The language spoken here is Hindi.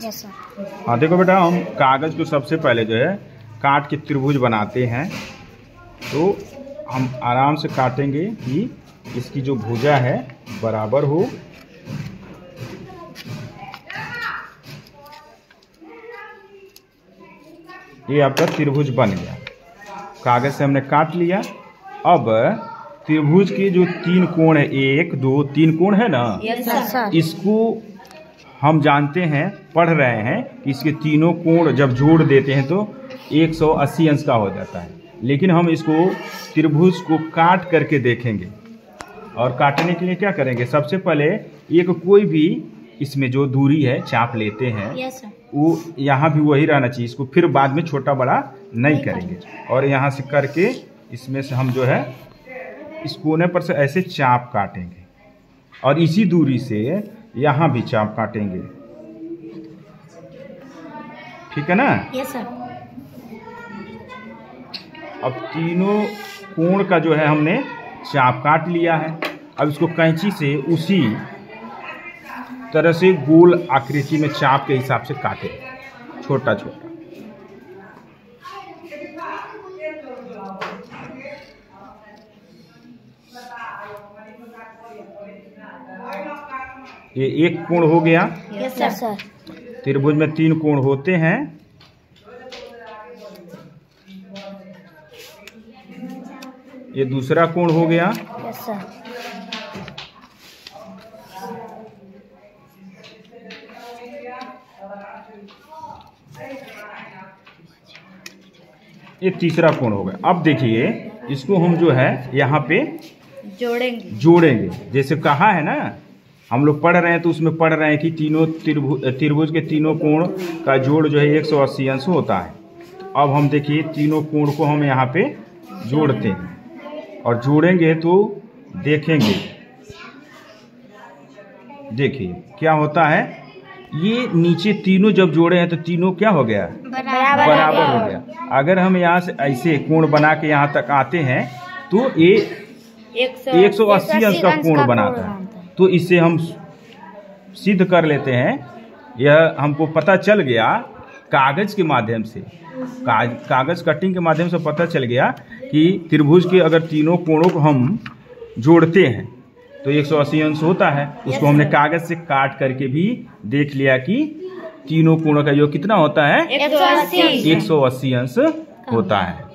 Yes sir. हाँ देखो बेटा, हम कागज़ को सबसे पहले जो है काट के त्रिभुज बनाते हैं। तो हम आराम से काटेंगे कि इसकी जो भुजा है बराबर हो। ये आपका त्रिभुज बन गया, कागज़ से हमने काट लिया। अब त्रिभुज के जो तीन कोण है, 1 2 3 कोण है ना, यस सर। इसको हम जानते हैं, पढ़ रहे हैं कि इसके तीनों कोण जब जोड़ देते हैं तो 180 अंश का हो जाता है। लेकिन हम इसको त्रिभुज को काट करके देखेंगे। और काटने के लिए क्या करेंगे, सबसे पहले एक कोई भी इसमें जो दूरी है चाप लेते हैं। Yes sir. वो यहाँ भी वही रहना चाहिए, इसको फिर बाद में छोटा बड़ा नहीं करेंगे। और यहाँ से करके इसमें से हम जो है इस कोने पर से ऐसे चाप काटेंगे और इसी दूरी से यहाँ भी चाप काटेंगे। ठीक है ना? Yes sir. अब तीनों कोण का जो है हमने चाप काट लिया है। अब इसको कैंची से उसी तरह से गोल आकृति में चाप के हिसाब से काटे, छोटा छोटा। ये एक कोण हो गया। Yes sir. त्रिभुज में 3 कोण होते हैं। ये दूसरा कोण हो गया। Yes sir. ये तीसरा कोण हो गया। अब देखिए इसको हम जो है यहाँ पे जोड़ेंगे। जैसे कहा है ना, हम लोग पढ़ रहे हैं तो उसमें पढ़ रहे हैं कि तीनों त्रिभुज के तीनों कोण का जोड़ जो है 180 अंश होता है। तो अब हम देखिए तीनों कोण को हम यहाँ पे जोड़ते हैं और जोड़ेंगे तो देखेंगे। देखिए क्या होता है, ये नीचे तीनों जब जोड़े हैं तो तीनों क्या हो गया, बराबर हो गया। अगर हम यहाँ से ऐसे कोण बना के यहाँ तक आते हैं तो ये 180 अंश का कोण बनाता है। तो इससे हम सिद्ध कर लेते हैं, यह हमको पता चल गया कागज़ के माध्यम से, कागज़ कटिंग के माध्यम से पता चल गया कि त्रिभुज के अगर तीनों कोणों को हम जोड़ते हैं तो 180 अंश होता है। उसको हमने कागज़ से काट करके भी देख लिया कि तीनों कोणों का योग कितना होता है, 180 अंश होता है।